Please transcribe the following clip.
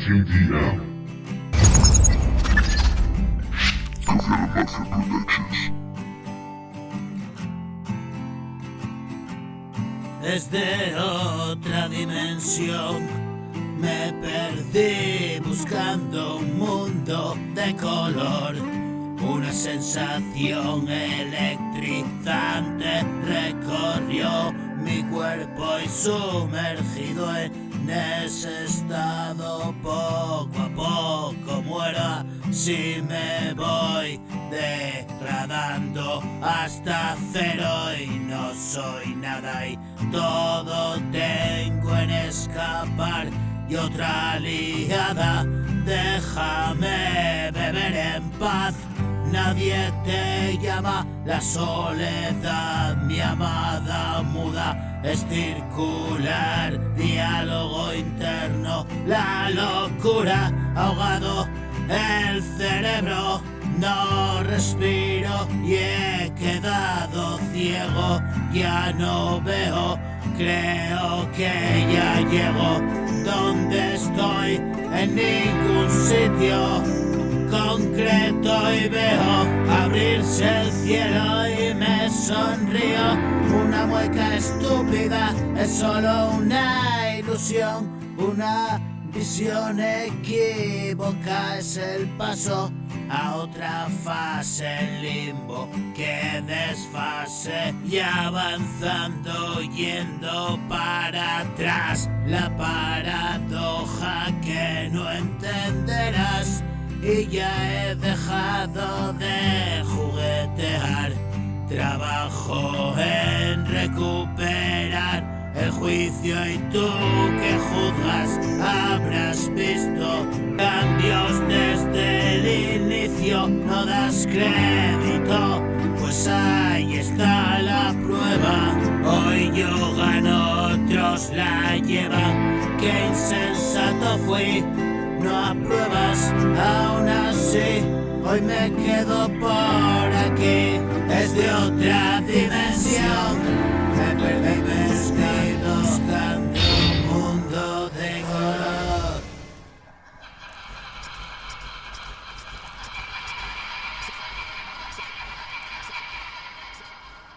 KDM. Master Productions. Desde otra dimensión me perdí buscando un mundo de color. Una sensación electrizante recorrió mi cuerpo y sumergido en ese estado poco a poco muero. Si me voy degradando hasta cero y no soy nada y todo tengo en escapar y otra aliada. Déjame beber en paz. Nadie te llama, la soledad, mi amada muda, es circular, diálogo interno, la locura, ahogado el cerebro, no respiro y he quedado ciego, ya no veo, creo que ya llego donde estoy, en ningún sitio concreto y veo abrirse el cielo y me sonrío. Una mueca estúpida es solo una ilusión, una visión equívoca es el paso a otra fase en limbo que desfase y avanzando yendo para atrás, la paradoja que no entenderás. Y ya he dejado de juguetear, trabajo en recuperar el juicio y tú que juzgas habrás visto cambios desde el inicio, no das crédito, pues ahí está la prueba, hoy yo gano, otros la llevan, qué insensato fui. No apruebas, aún así, hoy me quedo por aquí, es de otra dimensión.